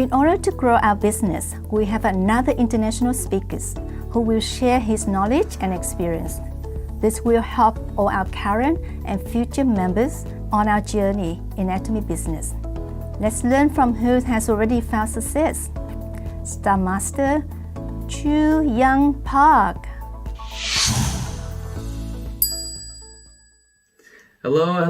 In order to grow our business, we have another international speaker who will share his knowledge and experience. This will help all our current and future members on our journey in Atomy business. Let's learn from who has already found success. Star Master Chu Young Park. Hello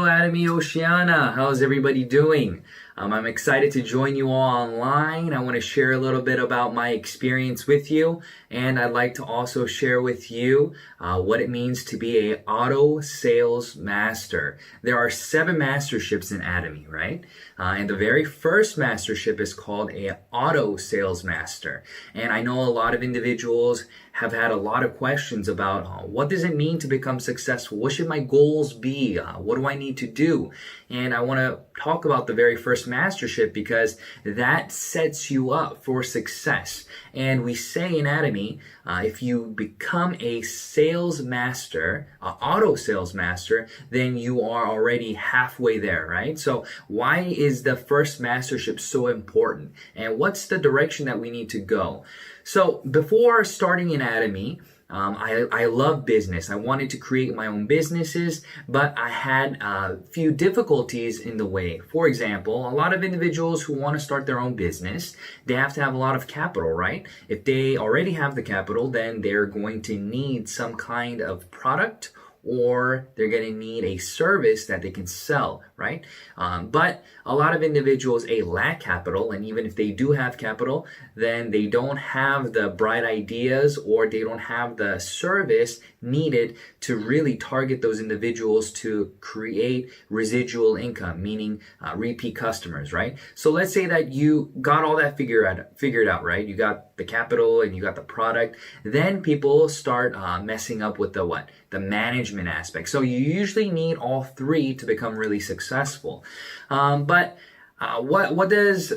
Atomy Oceania. How's everybody doing? I'm excited to join you all online. I want to share a little bit about my experience with you, and I'd like to also share with you what it means to be an auto sales master. There are 7 masterships in Atomy, right? And the very first mastership is called an auto sales master. And I know a lot of individuals have had a lot of questions about what does it mean to become successful? What should my goals be? What do I need to do? And I want to talk about the very first mastership because that sets you up for success. And we say in Atomy, if you become a sales master, an auto sales master, then you are already halfway there, right? So why is the first mastership so important? And what's the direction that we need to go? So before starting in Atomy, I love business. I wanted to create my own businesses, but I had a few difficulties in the way. For example, a lot of individuals who want to start their own business, they have to have a lot of capital, right? If they already have the capital, then they're going to need some kind of product, or they're going to need a service that they can sell, right? But a lot of individuals lack capital, and even if they do have capital, then they don't have the bright ideas or they don't have the service needed to really target those individuals to create residual income, meaning repeat customers, right? So let's say that you got all that figured out, right? You got the capital and you got the product. Then people start messing up with the management aspect. So you usually need all 3 to become really successful. But how does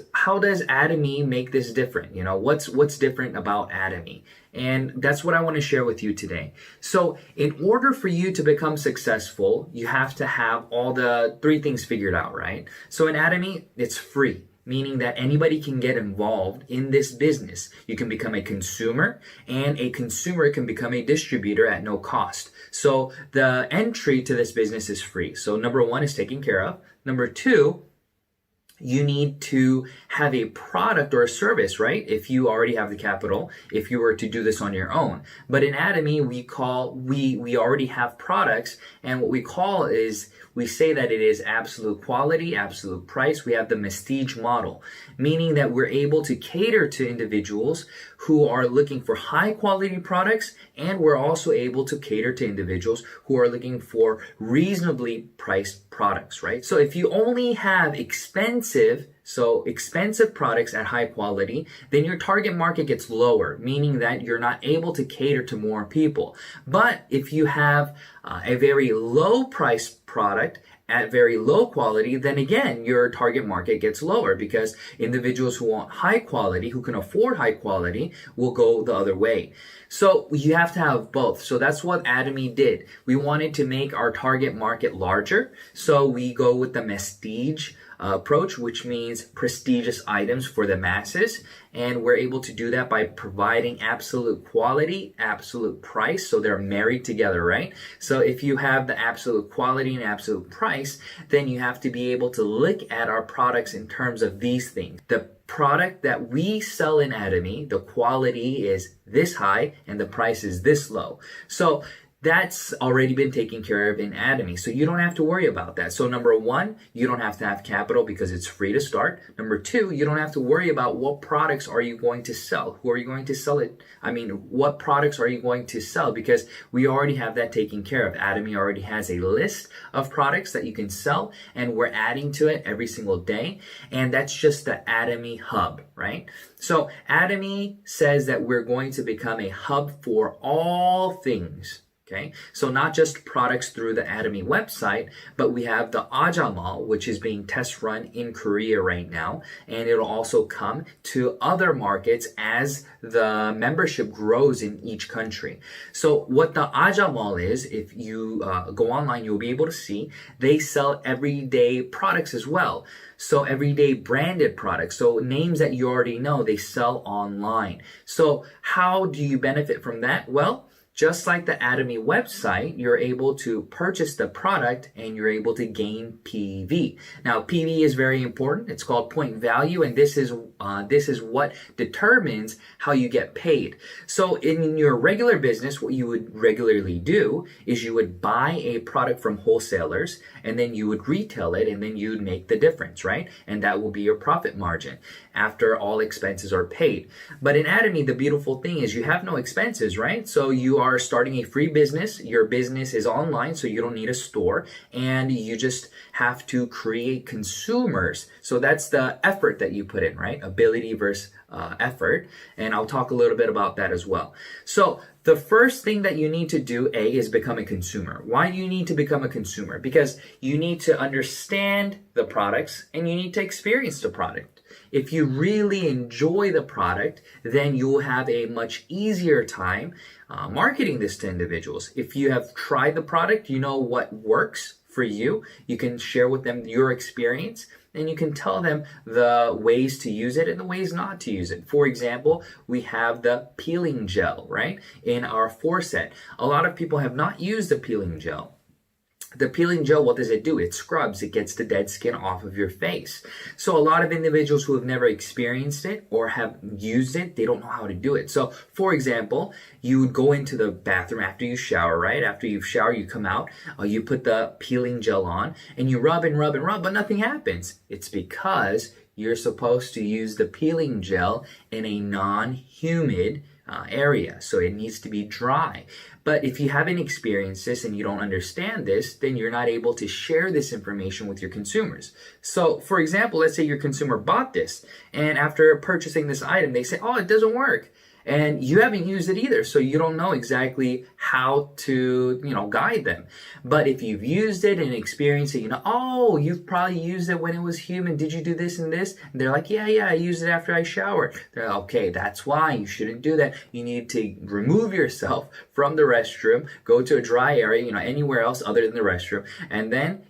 Atomy make this different? You know, what's different about Atomy? And that's what I want to share with you today. So in order for you to become successful, you have to have all the 3 things figured out, right? So in Atomy, it's free, meaning that anybody can get involved in this business. You can become a consumer, and a consumer can become a distributor at no cost. So the entry to this business is free. So number 1 is taken care of. Number 2, you need to have a product or a service, right? If you already have the capital, if you were to do this on your own. But in Atomy, we already have products, and what we say that it is absolute quality, absolute price. We have the Prestige model, meaning that we're able to cater to individuals who are looking for high quality products, and we're also able to cater to individuals who are looking for reasonably priced products, right? So if you only have expensive products at high quality, then your target market gets lower, meaning that you're not able to cater to more people. But if you have a very low price product at very low quality, then again, your target market gets lower because individuals who want high quality, who can afford high quality, will go the other way. So you have to have both. So that's what Atomy did. We wanted to make our target market larger. So we go with the Prestige approach, which means prestigious items for the masses. And we're able to do that by providing absolute quality, absolute price. So they're married together, right? So if you have the absolute quality and absolute price, then you have to be able to look at our products in terms of these things. The product that we sell in Atomy, the quality is this high and the price is this low. So that's already been taken care of in Atomy. So you don't have to worry about that. So number 1, you don't have to have capital because it's free to start. Number 2, you don't have to worry about what products are you going to sell. Who are you going to sell it? What products are you going to sell? Because we already have that taken care of. Atomy already has a list of products that you can sell, and we're adding to it every single day. And that's just the Atomy hub, right? So Atomy says that we're going to become a hub for all things Okay, so not just products through the Atomy website, but we have the Ajamal, which is being test run in Korea right now, and it'll also come to other markets as the membership grows in each country. So what the Ajamal is, if you go online, you'll be able to see they sell everyday products as well. So everyday branded products, so names that you already know, they sell online. So how do you benefit from that? Well, just like the Atomy website, you're able to purchase the product and you're able to gain PV. Now, PV is very important. It's called point value, and this is what determines how you get paid. So in your regular business, what you would regularly do is you would buy a product from wholesalers and then you would retail it and then you'd make the difference, right? And that will be your profit margin after all expenses are paid. But in Atomy, the beautiful thing is you have no expenses, right? So you are starting a free business. Your business is online, so you don't need a store, and you just have to create consumers. So that's the effort that you put in, right? Ability versus effort. And I'll talk a little bit about that as well. So the first thing that you need to do, is become a consumer. Why do you need to become a consumer? Because you need to understand the products and you need to experience the product. If you really enjoy the product, then you'll have a much easier time marketing this to individuals. If you have tried the product, you know what works for you. You can share with them your experience and you can tell them the ways to use it and the ways not to use it. For example, we have the peeling gel, right, in our 4-set. A lot of people have not used the peeling gel. The peeling gel, what does it do? It scrubs. It gets the dead skin off of your face. So a lot of individuals who have never experienced it or have used it, they don't know how to do it. So for example, you would go into the bathroom after you shower, right? After you shower, you come out, you put the peeling gel on and you rub and rub and rub, but nothing happens. It's because you're supposed to use the peeling gel in a non-humid area. So it needs to be dry. But if you haven't experienced this and you don't understand this, then you're not able to share this information with your consumers. So for example, let's say your consumer bought this and after purchasing this item, they say, oh, it doesn't work. And you haven't used it either, so you don't know exactly how to, guide them. But if you've used it and experienced it, oh, you've probably used it when it was humid. Did you do this and this? And they're like, yeah, I used it after I showered. They're like, okay, that's why you shouldn't do that. You need to remove yourself from the restroom, go to a dry area, anywhere else other than the restroom, and then,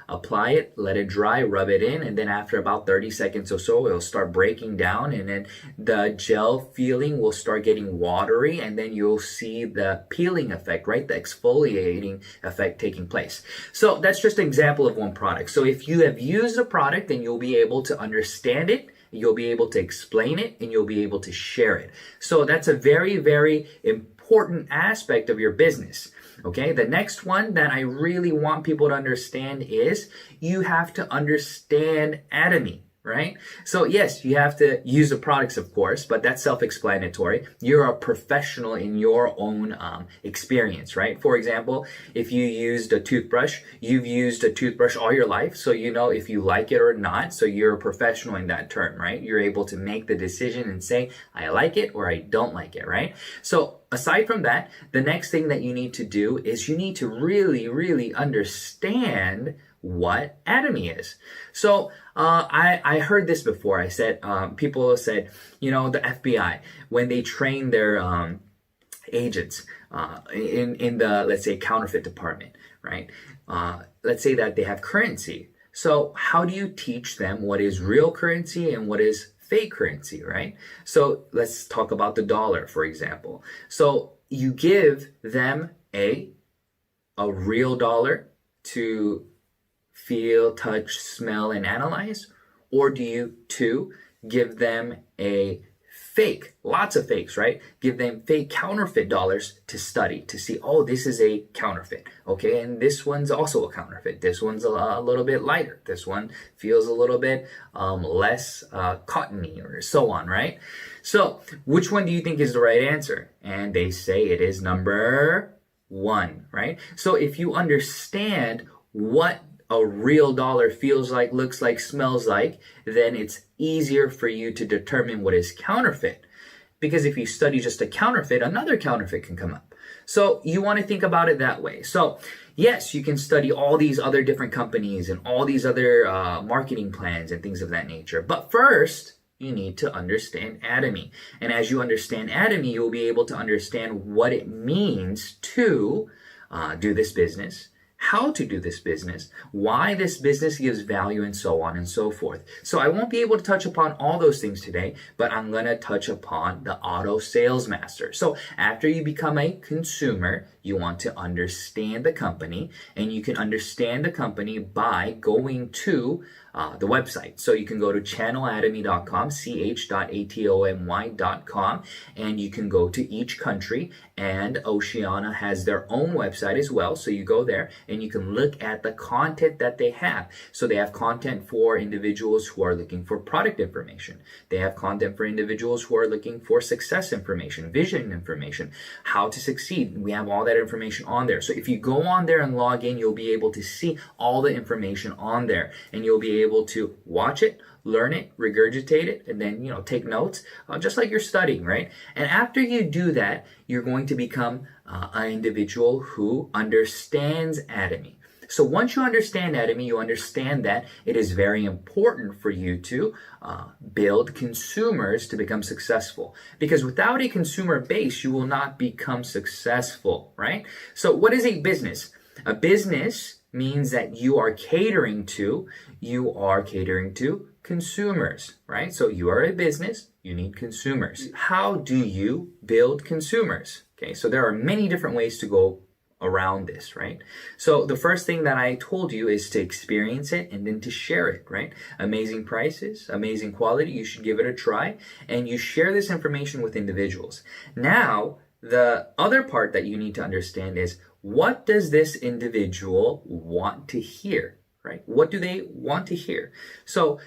apply it, let it dry, rub it in, and then after about 30 seconds or so, it'll start breaking down, and then the gel feeling will start getting watery, and then you'll see the peeling effect, right? The exfoliating effect taking place. So that's just an example of one product. So if you have used a product, then you'll be able to understand it, you'll be able to explain it, and you'll be able to share it. So that's a very, very important aspect of your business. Okay, the next one that I really want people to understand is you have to understand Atomy, right? So yes, you have to use the products, of course, but that's self-explanatory. You're a professional in your own experience, right? For example, if you used a toothbrush, you've used a toothbrush all your life, so you know if you like it or not, so you're a professional in that term, right? You're able to make the decision and say, I like it or I don't like it, right? So aside from that, the next thing that you need to do is you need to really, really understand what Atomy is. So I heard this before. I said, people said, the FBI, when they train their agents in the, let's say, counterfeit department, right? Let's say that they have currency. So how do you teach them what is real currency and what is fake currency, right? So let's talk about the dollar, for example. So you give them a real dollar to feel, touch, smell, and analyze? Or do you, 2, give them a fake, lots of fakes, right? Give them fake counterfeit dollars to study, to see, oh, this is a counterfeit, okay? And this one's also a counterfeit. This one's a little bit lighter. This one feels a little bit less cottony or so on, right? So which one do you think is the right answer? And they say it is number 1, right? So if you understand what a real dollar feels like, looks like, smells like, then it's easier for you to determine what is counterfeit. Because if you study just a counterfeit, another counterfeit can come up. So you want to think about it that way. So yes, you can study all these other different companies and all these other marketing plans and things of that nature. But first, you need to understand Atomy. And as you understand Atomy, you'll be able to understand what it means to do this business, how to do this business, why this business gives value, and so on and so forth. So I won't be able to touch upon all those things today, but I'm going to touch upon the auto sales master. So after you become a consumer, you want to understand the company, and you can understand the company by going to the website. So you can go to channelatomy.com, ch.atomy.com, and you can go to each country, and Oceania has their own website as well. So you go there and you can look at the content that they have. So they have content for individuals who are looking for product information. They have content for individuals who are looking for success information, vision information, how to succeed. We have all that information on there. So if you go on there and log in, you'll be able to see all the information on there, and you'll be able to watch it, learn it, regurgitate it, and then, take notes, just like you're studying, right? And after you do that, you're going to become an individual who understands Atomy. So once you understand Atomy, you understand that it is very important for you to build consumers to become successful. Because without a consumer base, you will not become successful, right? So what is a business? A business means that you are catering to consumers, right? So you are a business, you need consumers. How do you build consumers? Okay, so there are many different ways to go around this, right? So the first thing that I told you is to experience it and then to share it, right? Amazing prices, amazing quality, you should give it a try, and you share this information with individuals. Now, the other part that you need to understand is, what does this individual want to hear, right? What do they want to hear? So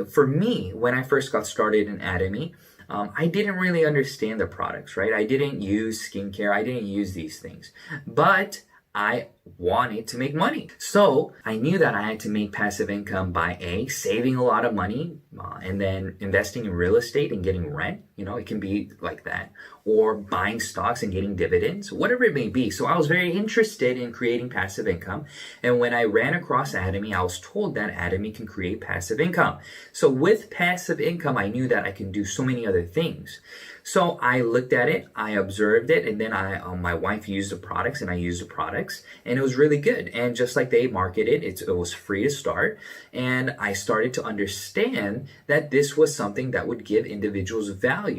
for me, when I first got started in Atomy, I didn't really understand the products, right? I didn't use skincare. I didn't use these things. But I wanted to make money. So I knew that I had to make passive income by saving a lot of money and then investing in real estate and getting rent. It can be like that. Or buying stocks and getting dividends, whatever it may be. So I was very interested in creating passive income. And when I ran across Atomy, I was told that Atomy can create passive income. So with passive income, I knew that I can do so many other things. So I looked at it, I observed it, and then my wife used the products, and I used the products, and it was really good. And just like they marketed, it was free to start. And I started to understand that this was something that would give individuals value.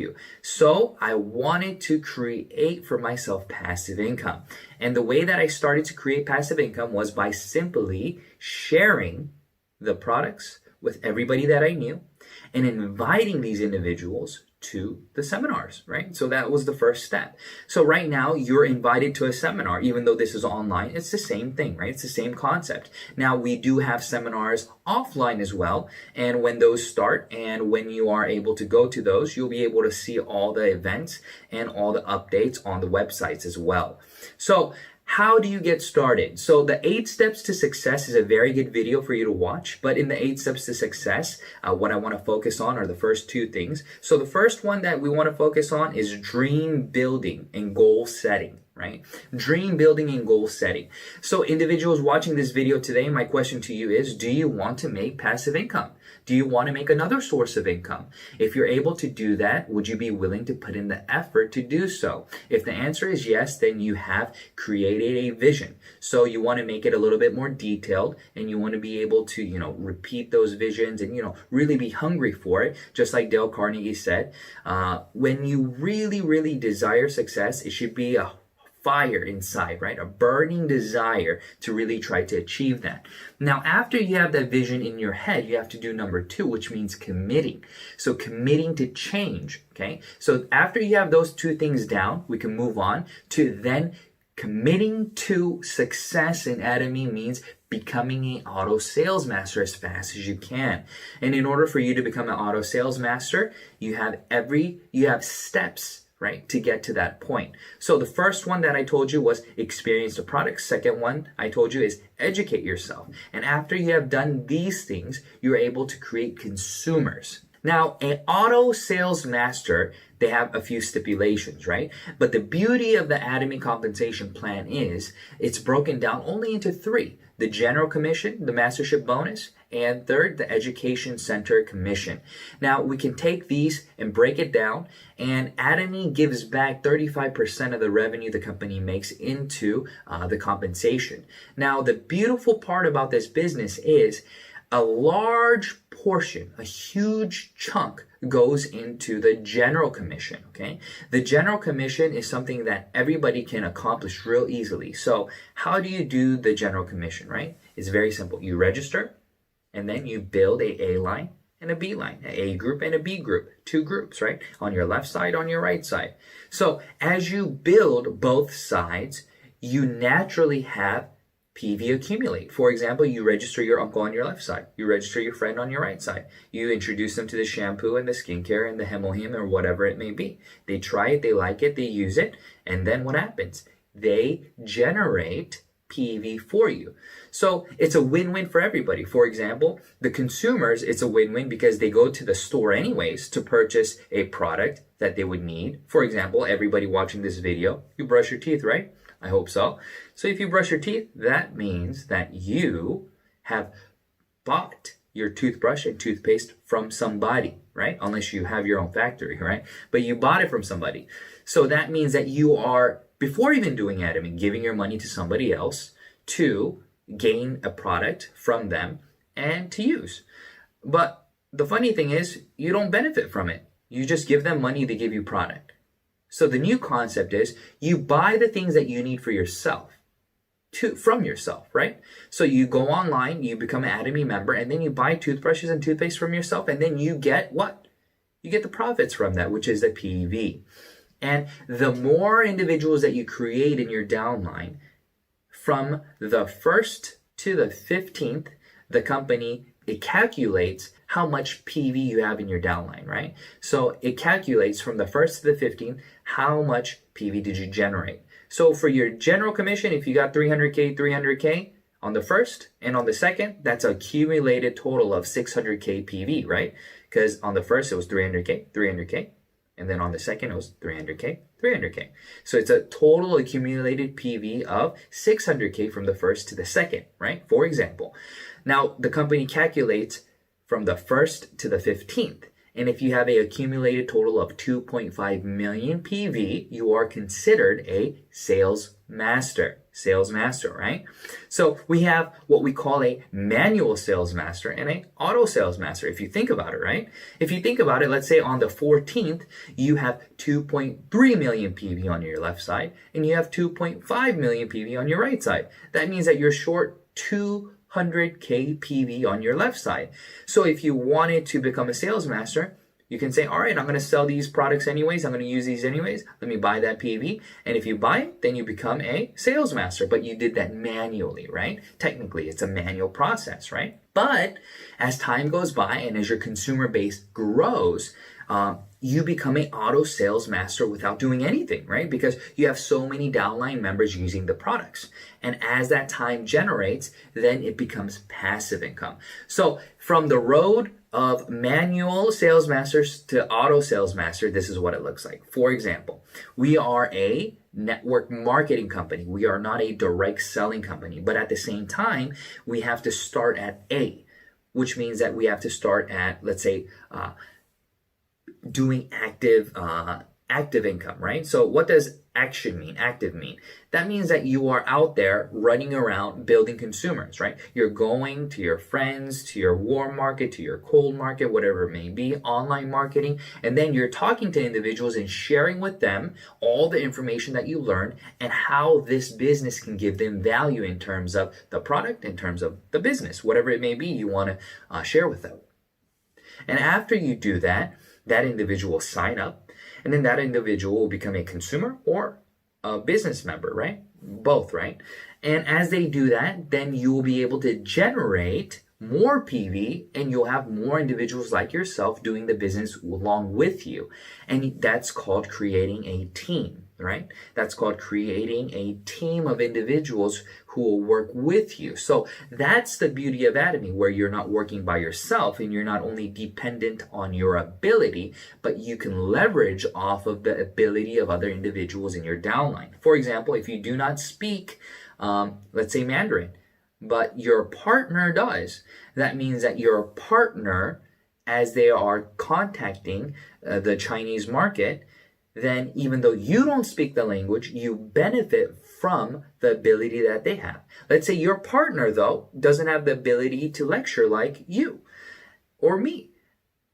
So I wanted to create for myself passive income. And the way that I started to create passive income was by simply sharing the products with everybody that I knew and inviting these individuals to the seminars, right? So that was the first step. So right now you're invited to a seminar, even though this is online, it's the same thing, right? It's the same concept. Now we do have seminars offline as well. And when those start and when you are able to go to those, you'll be able to see all the events and all the updates on the websites as well. So how do you get started? So the 8 steps to success is a very good video for you to watch. But in the 8 steps to success, what I want to focus on are the first 2 things. So the first one that we want to focus on is dream building and goal setting, right? Dream building and goal setting. So individuals watching this video today, my question to you is, do you want to make passive income? Do you want to make another source of income? If you're able to do that, would you be willing to put in the effort to do so? If the answer is yes, then you have created a vision. So you want to make it a little bit more detailed, and you want to be able to, repeat those visions and, really be hungry for it. Just like Dale Carnegie said, when you really, really desire success, it should be a fire inside, right? A burning desire to really try to achieve that. Now, after you have that vision in your head, you have to do number 2, which means committing. So committing to change, okay? So after you have those 2 things down, we can move on to then committing to success in Atomy means becoming an auto sales master as fast as you can. And in order for you to become an auto sales master, you have steps, right, to get to that point. So the first one that I told you was experience the product. Second one I told you is educate yourself. And after you have done these things, you're able to create consumers. Now, an auto sales master, they have a few stipulations, right? But the beauty of the Atomy compensation plan is it's broken down only into three: the general commission, the mastership bonus, and third, the education center commission. Now, we can take these and break it down, and Atomy gives back 35% of the revenue the company makes into the compensation. Now, the beautiful part about this business is a large portion, a huge chunk goes into the general commission, okay? The general commission is something that everybody can accomplish real easily. So how do you do the general commission, right? It's very simple. You register, and then you build a A line and a B line, an A group and a B group, two groups, right? On your left side, on your right side. So as you build both sides, you naturally have PV accumulate. For example, you register your uncle on your left side. You register your friend on your right side. You introduce them to the shampoo and the skincare and the hemohim or whatever it may be. They try it, they like it, they use it, and then what happens? They generate PV for you. So it's a win-win for everybody. For example, the consumers, it's a win-win because they go to the store anyways to purchase a product that they would need. For example, everybody watching this video, you brush your teeth, right? I hope so. So if you brush your teeth, that means that you have bought your toothbrush and toothpaste from somebody, right? Unless you have your own factory, right? But you bought it from somebody. So that means that you are, before even doing Atomy, giving your money to somebody else to gain a product from them and to use. But the funny thing is, you don't benefit from it. You just give them money, they give you product. So the new concept is you buy the things that you need for yourself, from yourself, right? So you go online, you become an Atomy member, and then you buy toothbrushes and toothpaste from yourself, and then you get what? You get the profits from that, which is the PV. And the more individuals that you create in your downline, from the 1st to the 15th, the company, it calculates how much PV you have in your downline, right? So it calculates from the 1st to the 15th, how much PV did you generate? So for your general commission, if you got 300K on the 1st and on the 2nd, that's an accumulated total of 600K PV, right? Because on the 1st it was 300K, and then on the 2nd it was 300K. So it's a total accumulated PV of 600K from the 1st to the 2nd, right? For example. Now the company calculates from the 1st to the 15th. And if you have an accumulated total of 2.5 million PV, you are considered a sales master, right? So we have what we call a manual sales master and an auto sales master, if you think about it, right? If you think about it, let's say on the 14th, you have 2.3 million PV on your left side, and you have 2.5 million PV on your right side. That means that you're short 200K PV on your left side. So if you wanted to become a sales master, you can say, all right, I'm going to sell these products anyways. I'm going to use these anyways. Let me buy that PV. And if you buy it, then you become a sales master. But you did that manually, right? Technically, it's a manual process, right? But as time goes by and as your consumer base grows, you become an auto sales master without doing anything, right? Because you have so many downline members using the products. And as that time generates, then it becomes passive income. So from the road of manual sales masters to auto sales master, this is what it looks like. For example, we are a network marketing company. We are not a direct selling company, but at the same time, we have to start at A, which means that we have to start at, let's say, doing active income, right? So what does action mean, active mean? That means that you are out there running around building consumers, right? You're going to your friends, to your warm market, to your cold market, whatever it may be, online marketing, and then you're talking to individuals and sharing with them all the information that you learned and how this business can give them value in terms of the product, in terms of the business, whatever it may be you want to share with them. And after you do that, that individual will sign up, and then that individual will become a consumer or a business member, right? Both, right? And as they do that, then you will be able to generate more PV, and you'll have more individuals like yourself doing the business along with you. And that's called creating a team, right? That's called creating a team of individuals who will work with you. So that's the beauty of Atomy, where you're not working by yourself and you're not only dependent on your ability, but you can leverage off of the ability of other individuals in your downline. For example, if you do not speak, let's say Mandarin, but your partner does, that means that your partner, as they are contacting the Chinese market, then even though you don't speak the language, you benefit from the ability that they have. Let's say your partner, though, doesn't have the ability to lecture like you or me.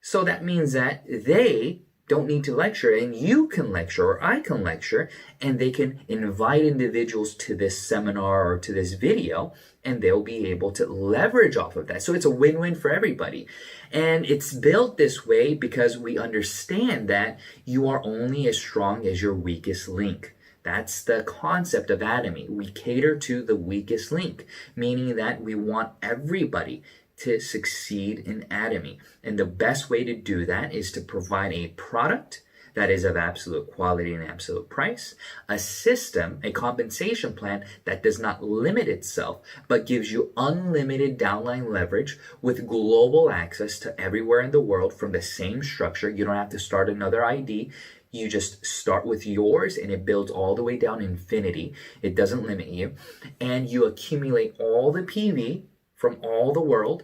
So that means that they don't need to lecture and you can lecture, or I can lecture, and they can invite individuals to this seminar or to this video, and they'll be able to leverage off of that. So it's a win-win for everybody. And it's built this way because we understand that you are only as strong as your weakest link. That's the concept of Atomy. We cater to the weakest link, meaning that we want everybody to succeed in Atomy. And the best way to do that is to provide a product that is of absolute quality and absolute price, a system, a compensation plan that does not limit itself, but gives you unlimited downline leverage with global access to everywhere in the world from the same structure. You don't have to start another ID. You just start with yours and it builds all the way down infinity. It doesn't limit you. And you accumulate all the PV from all the world,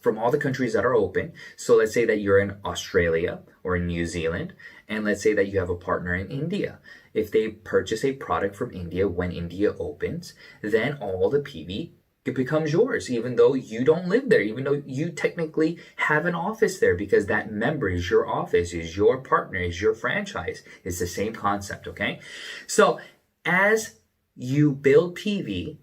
from all the countries that are open. So let's say that you're in Australia or in New Zealand, and let's say that you have a partner in India. If they purchase a product from India when India opens, then all the PV becomes yours, even though you don't live there, even though you technically have an office there, because that member is your office, is your partner, is your franchise. It's the same concept, okay? So as you build PV,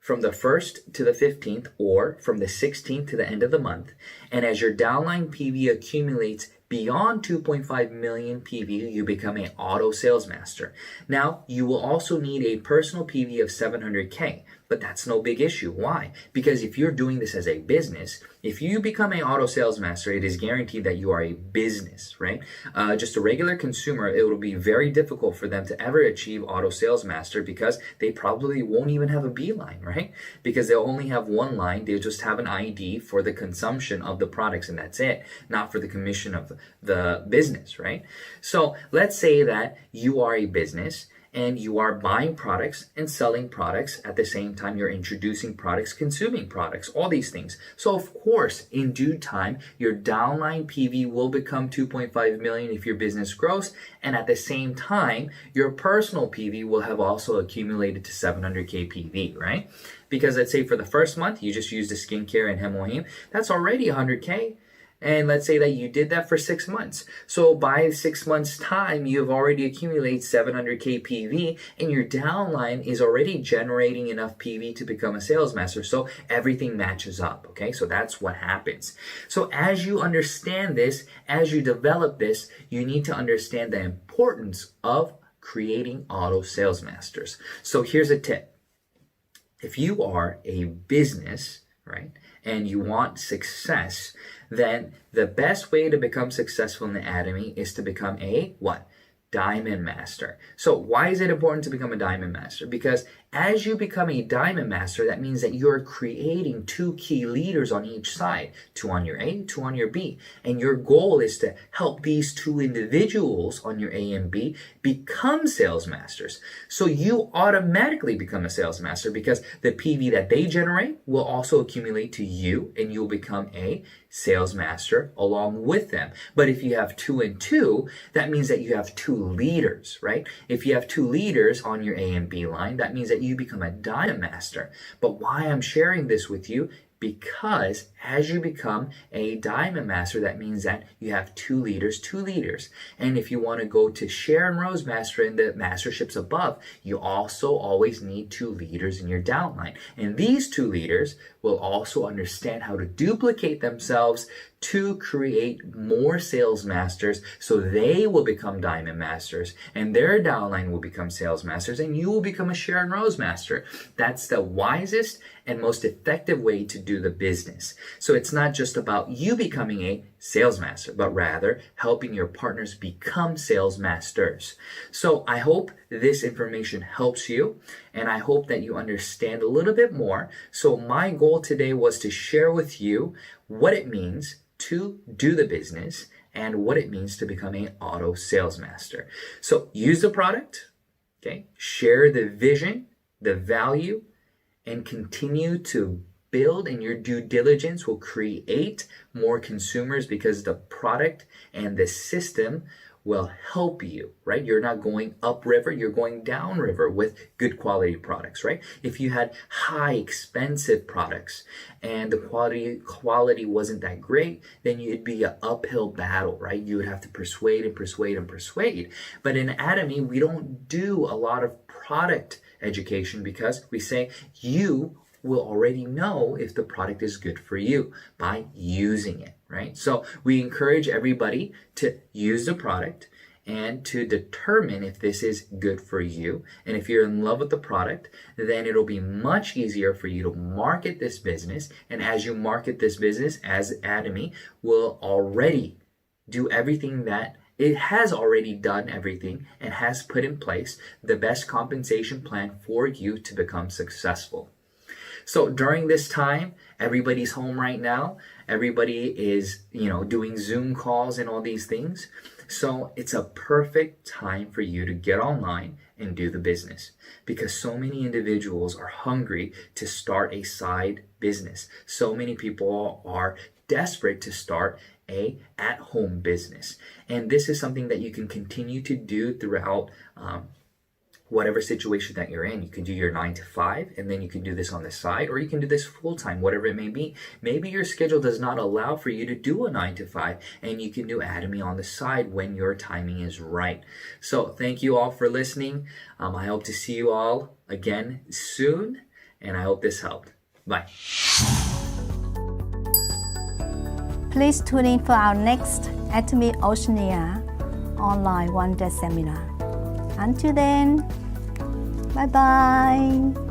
from the 1st to the 15th, or from the 16th to the end of the month, and as your downline PV accumulates beyond 2.5 million PV, you become an auto sales master. Now, you will also need a personal PV of 700K, but that's no big issue. Why? Because if you're doing this as a business, if you become an auto sales master, it is guaranteed that you are a business, right? Just a regular consumer, it will be very difficult for them to ever achieve auto sales master because they probably won't even have a B line, right? Because they'll only have one line. They'll just have an ID for the consumption of the products, and that's it, not for the commission of the business, right? So let's say that you are a business and you are buying products and selling products at the same time you're introducing products, consuming products, all these things. So of course, in due time, your downline PV will become 2.5 million if your business grows, and at the same time, your personal PV will have also accumulated to 700K PV, right? Because let's say for the first month, you just used the skincare and Hemohim, that's already 100K. And let's say that you did that for 6 months. So by 6 months' time, you have already accumulated 700K PV, and your downline is already generating enough PV to become a sales master. So everything matches up, okay? So that's what happens. So as you understand this, as you develop this, you need to understand the importance of creating auto sales masters. So here's a tip. If you are a business, right, and you want success, then the best way to become successful in the Atomy is to become a what? Diamond master. So why is it important to become a diamond master? Because as you become a diamond master, that means that you're creating 2 key leaders on each side, 2 on your A, 2 on your B. And your goal is to help these 2 individuals on your A and B become sales masters. So you automatically become a sales master because the PV that they generate will also accumulate to you, and you'll become a sales master along with them. But if you have 2 and 2, that means that you have 2 leaders, right? If you have 2 leaders on your A and B line, that means that you become a diamond master. But why I'm sharing this with you, because as you become a diamond master, that means that you have 2 leaders. And if you want to go to Share and Rose Master in the masterships above, you also always need 2 leaders in your downline. And these 2 leaders will also understand how to duplicate themselves to create more sales masters, so they will become diamond masters and their downline will become sales masters, and you will become a Share and Rose master. That's the wisest and most effective way to do the business. So it's not just about you becoming a sales master, but rather helping your partners become sales masters. So I hope this information helps you, and I hope that you understand a little bit more. So my goal today was to share with you what it means to do the business and what it means to become an auto sales master. So use the product, okay? Share the vision, the value, and continue to build, and your due diligence will create more consumers because the product and the system will help you, right? You're not going upriver, you're going downriver with good quality products, right? If you had high expensive products and the quality wasn't that great, then it'd be an uphill battle, right? You would have to persuade and persuade and persuade. But in Atomy, we don't do a lot of product education because we say you will already know if the product is good for you by using it, right? So we encourage everybody to use the product and to determine if this is good for you. And if you're in love with the product, then it'll be much easier for you to market this business. And as you market this business, as Atomy will already do everything that it has already done everything and has put in place the best compensation plan for you to become successful. So during this time, everybody's home right now. Everybody is, doing Zoom calls and all these things. So it's a perfect time for you to get online and do the business because so many individuals are hungry to start a side business. So many people are desperate to start a at-home business. And this is something that you can continue to do throughout whatever situation that you're in. You can do your 9 to 5 and then you can do this on the side, or you can do this full-time, whatever it may be. Maybe your schedule does not allow for you to do a 9 to 5 and you can do Atomy on the side when your timing is right. So thank you all for listening. I hope to see you all again soon, and I hope this helped. Bye. Please tune in for our next Atomy Oceania online one-day seminar. Until then, bye-bye.